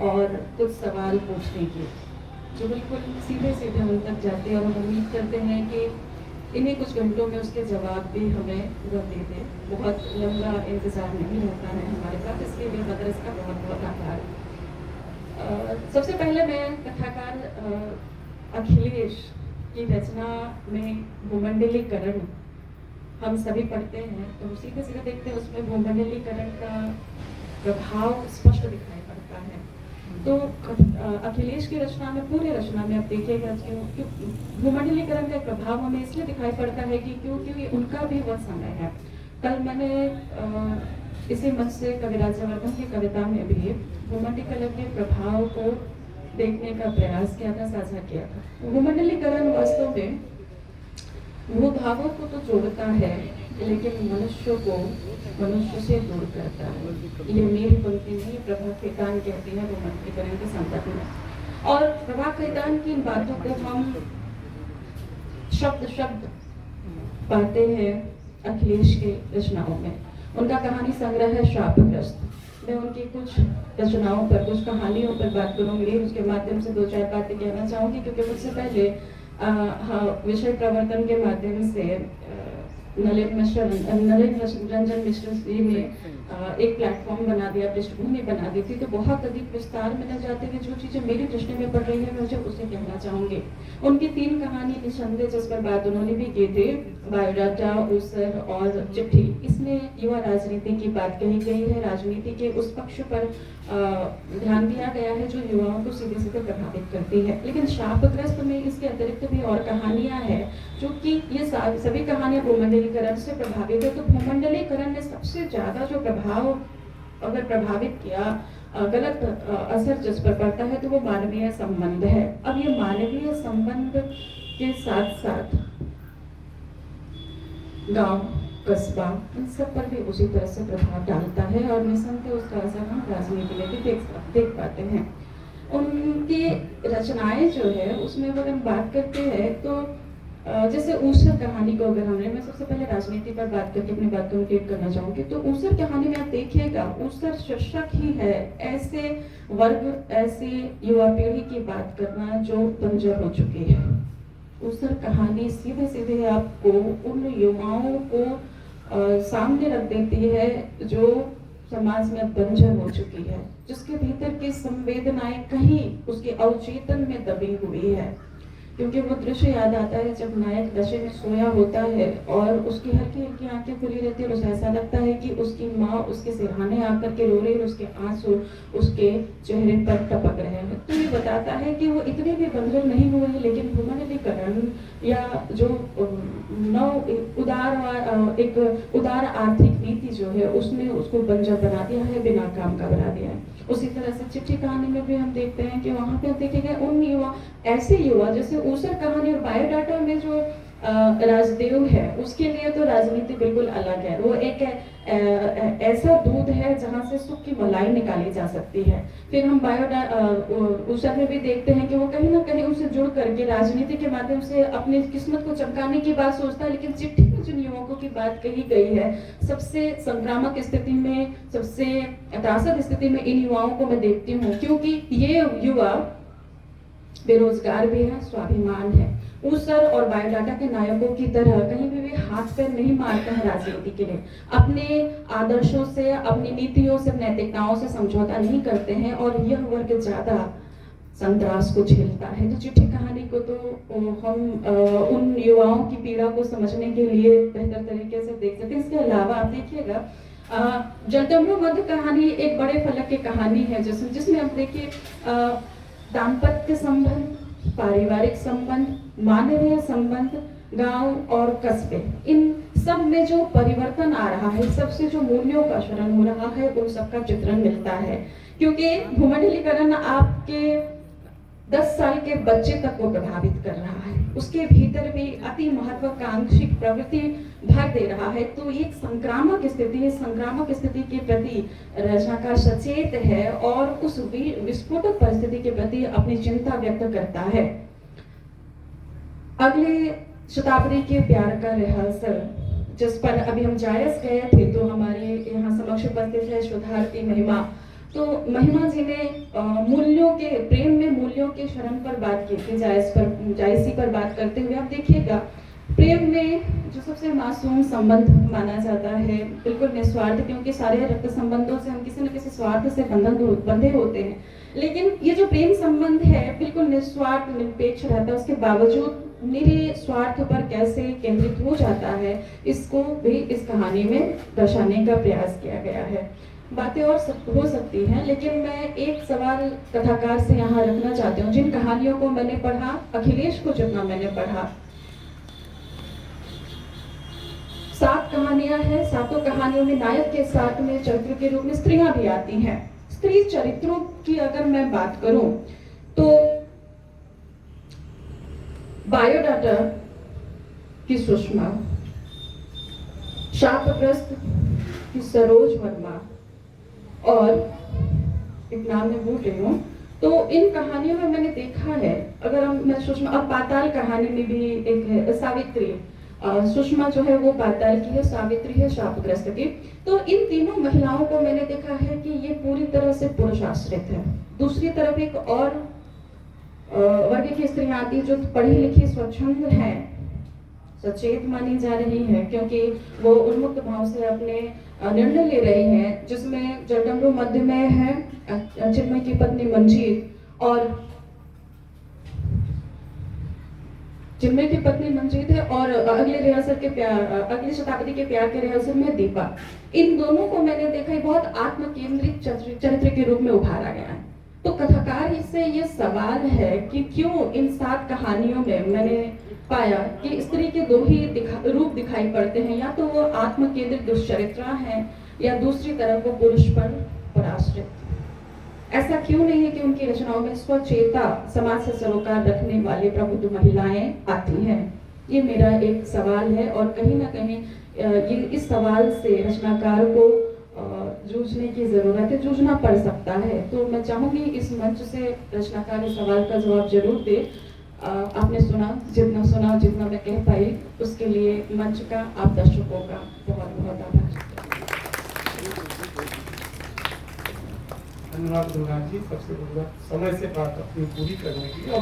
और कुछ सवाल पूछने के, जो बिल्कुल सीधे सीधे उन तक जाते हैं और हम उम्मीद करते हैं कि इन्हीं कुछ घंटों में उसके जवाब भी हमें वो दे दे। बहुत लंबा इंतज़ार नहीं होता है हमारे साथ, इसके लिए मदरस का बहुत बहुत आभार। सबसे पहले मैं कथाकार अखिलेश की रचना में भूमंडलीकरण हम सभी पढ़ते हैं तो सीधे सीधे देखते हैं उसमें भूमंडलीकरण का प्रभाव स्पष्ट दिखाई पड़ता है। तो अखिलेश की रचना में, पूरे रचना में आप देखिएगा क्यों भूमंडलीकरण का प्रभाव हमें इसलिए दिखाई पड़ता है कि क्योंकि उनका भी वह समय है। कल मैंने इसी मंच से कवि राज्यवर्धन की कविता में भी भूमंडलीकरण के प्रभाव को देखने का प्रयास किया था, साझा किया था। भूमंडलीकरण वास्तव में भूभावों को तो जोड़ता है लेकिन मनुष्य को मनुष्य से दूर करता है। ये मेरी पंक्ति नहीं, प्रभा खेतान कहती है भूमंडलीकरण के संदर्भ में। और प्रभा खेतान की इन बातों को हम शब्द शब्द पाते हैं अखिलेश की रचनाओं में। उनका कहानी संग्रह है शापग्रस्त। मैं उनकी कुछ रचनाओं पर, कुछ कहानियों पर बात करूंगी, उसके माध्यम से दो चार बातें कहना चाहूंगी क्योंकि मुझसे पहले विषय प्रवर्तन के माध्यम से नलिन रंजन मिश्र जी ने एक प्लेटफॉर्म बना दिया, पृष्ठभूमि बना दी थी। तो बहुत अधिक विस्तार में न जाते हुए जो चीज़ें मेरी दृष्टि में पड़ रही है मुझे उसे कहना चाहूंगी। उनकी 3 कहानी निसंदेह जिस पर बात उन्होंने भी की थी, बायोडाटा, ऊसर और चिट्ठी, इसमें युवा राजनीति की बात कही गई है। राजनीति के उस पक्ष पर ध्यान दिया गया है जो युवाओं को सीधे सीधे प्रभावित करती है। लेकिन शापग्रस्त में इसके अतिरिक्त भी और कहानियां हैं जो कि ये सभी कहानियां भूमंडलीकरण से प्रभावित है। तो भूमंडलीकरण ने सबसे ज्यादा जो प्रभाव अगर प्रभावित किया, गलत असर जिस पर पड़ता है तो वो मानवीय संबंध है। अब ये मानवीय संबंध के साथ साथ गांव, कस्बा, इन सब पर भी उसी तरह से प्रभाव डालता है और निसंदेह उसका असर हम राजनीति में भी देख पाते हैं। उनकी रचनाएं जो है उसमें अगर हम बात करते हैं तो जैसे ऊसर कहानी को अगर मैं सबसे पहले राजनीति पर बात करके अपनी बात कंप्लीट करना चाहूंगी। तो ऊसर कहानी में आप देखिएगा, ऊसर शीर्षक ही है ऐसे वर्ग, ऐसी युवा पीढ़ी की बात करना जो बंजर हो चुकी है। ऊसर कहानी सीधे सीधे आपको उन युवाओं को सामने रख देती है जो समाज में बंजर हो चुकी है, जिसके भीतर की संवेदनाएं कहीं उसके अवचेतन में दबी हुई है। क्योंकि वो दृश्य याद आता है जब नायक नशे में सोया होता है और उसकी हल्की हल्की आंखें खुली रहती है और उसे ऐसा लगता है कि उसकी माँ उसके सिरहाने आकर के रो रही है, उसके आंसू उसके चेहरे पर टपक रहे हैं। तो ये बताता है कि वो इतने भी बंजर नहीं हुए हैं, लेकिन भूमंडलीकरण या जो एक उदार आर्थिक नीति जो है उसने उसको बंजर बना दिया है, बिना काम का बना दिया है। उसी तरह से चिट्ठी कहानी में भी हम देखते हैं कि वहाँ पे हम देखेंगे उन युवा, ऐसे युवा जैसे ऊसर कहानी और बायोडाटा में जो राजदेव है उसके लिए तो राजनीति बिल्कुल अलग है। वो एक ऐसा दूध है जहाँ से सुख की मलाई निकाली जा सकती है। फिर हम ऊसर में भी देखते हैं कि वो कहीं ना कहीं उसे जुड़ करके राजनीति के माध्यम से अपनी किस्मत को चमकाने की बात सोचता है। लेकिन चिट्ठी में जिन युवकों की बात कही गई है, सबसे संक्रामक स्थिति में, सबसे त्रासद स्थिति में इन युवाओं को मैं देखती हूँ, क्योंकि ये युवा बेरोजगार भी है, स्वाभिमान है। ऊसर और बायोडाटा के नायकों की तरह कहीं भी वे हाथ पैर नहीं मारते हैं राजनीति के लिए, अपने आदर्शों से, अपनी नीतियों से, नैतिकताओं से समझौता नहीं करते हैं और यह वर्ग ज्यादा संतरास को झेलता है। तो चिट्ठी कहानी को तो हम उन युवाओं की पीड़ा को समझने के लिए बेहतर तरीके से देख सकते हैं। इसके अलावा आप देखिएगा जलतमरू मध्य कहानी एक बड़े फलक की कहानी है जिसमें आप देखिए दाम्पत्य संबंध, पारिवारिक संबंध, मानवीय संबंध, गांव और कस्बे, इन सब में जो परिवर्तन आ रहा है, सबसे जो मूल्यों का क्षरण हो रहा है, उन सबका चित्रण मिलता है। क्योंकि भूमंडलीकरण आपके 10 साल के बच्चे तक को प्रभावित कर रहा है, उसके भीतर भी अति महत्वाकांक्षी प्रवृत्ति भर दे रहा है। तो एक संक्रामक स्थिति के प्रति रचनाकार सचेत है और उस विस्फोटक परिस्थिति के प्रति अपनी चिंता व्यक्त करता है। अगले शताब्दी के प्यार का रिहर्सल जिस पर अभी हम जायज गए थे, तो हमारे यहाँ समक्ष उपस्थित है शोधार्थी महिमा तो महिमा जी ने मूल्यों के, प्रेम में मूल्यों के शरण पर बात की थी, जायसी पर बात करते हुए आप देखिएगा प्रेम में जो सबसे मासूम संबंध माना जाता है, बिल्कुल निस्वार्थ, क्योंकि सारे रक्त संबंधों से हम किसी न किसी स्वार्थ से बंधे होते हैं, लेकिन ये जो प्रेम संबंध है बिल्कुल निस्वार्थ निरपेक्ष रहता है, उसके बावजूद मेरे स्वार्थ पर कैसे केंद्रित हो जाता है, इसको भी इस कहानी में दर्शाने का प्रयास किया गया है। बातें और हो सकती हैं, लेकिन मैं एक सवाल कथाकार से यहाँ रखना चाहती हूँ। जिन कहानियों को मैंने पढ़ा, अखिलेश को जितना मैंने पढ़ा, 7 कहानियां हैं, 7 कहानियों में नायक के साथ में चरित्र के रूप में स्त्रियां भी आती हैं। स्त्री चरित्रों की अगर मैं बात करूं तो बायोडाटा की सुषमा, शापग्रस्त की सरोज वर्मा, और एक नाम मैं भूल रही हूँ। तो इन कहानियों में मैंने देखा है, अगर मैं सुषमा, अब पाताल कहानी में भी एक है सावित्री, सुषमा जो है वो पाताल की है, सावित्री है शापग्रस्त की। तो इन तीनों महिलाओं को मैंने देखा है कि ये पूरी तरह से पुरुष आश्रित है। दूसरी तरफ एक और वर्ग की स्त्रियां आती जो पढ़ी लिखी स्वच्छंद हैं, सचेत मानी जा रही है, क्योंकि वो उन्मुक्त भाव से अपने निर्णय ले रही हैं, जिसमें जलडमरू मध्य में है, चिन्मय की पत्नी मंजीत, और चिन्मय की पत्नी मंजीत है, और अगली शताब्दी के प्यार के रिहर्सल में दीपा। इन दोनों को मैंने देखा बहुत आत्म केंद्रित चरित्र के रूप में उभारा गया है। तो कथाकार से ये सवाल है कि क्यों इन 7 कहानियों में मैंने पाया कि स्त्री के 2 ही रूप दिखाई पड़ते हैं, या तो वो आत्म केंद्रित दुष्चरित्रा है, या दूसरी तरफ वो पुरुष पर आश्रित। ऐसा क्यों नहीं है कि उनकी रचनाओं में स्वचेता, समाज से सरोकार रखने वाली प्रबुद्ध महिलाएं आती हैं? ये मेरा एक सवाल है, और कहीं ना कहीं ये इस सवाल से रचनाकार को जूझने की जरूरत है, जूझना पड़ सकता है। तो मैं चाहूंगी इस मंच से रचनाकार इस सवाल का जवाब जरूर दे। आपने सुना जितना मैं कह पाई, उसके लिए मंच का, आप दर्शकों का बहुत बहुत आभार। धन्यवाद दुर्गा जी, सबसे समय से बात अपनी पूरी करने की।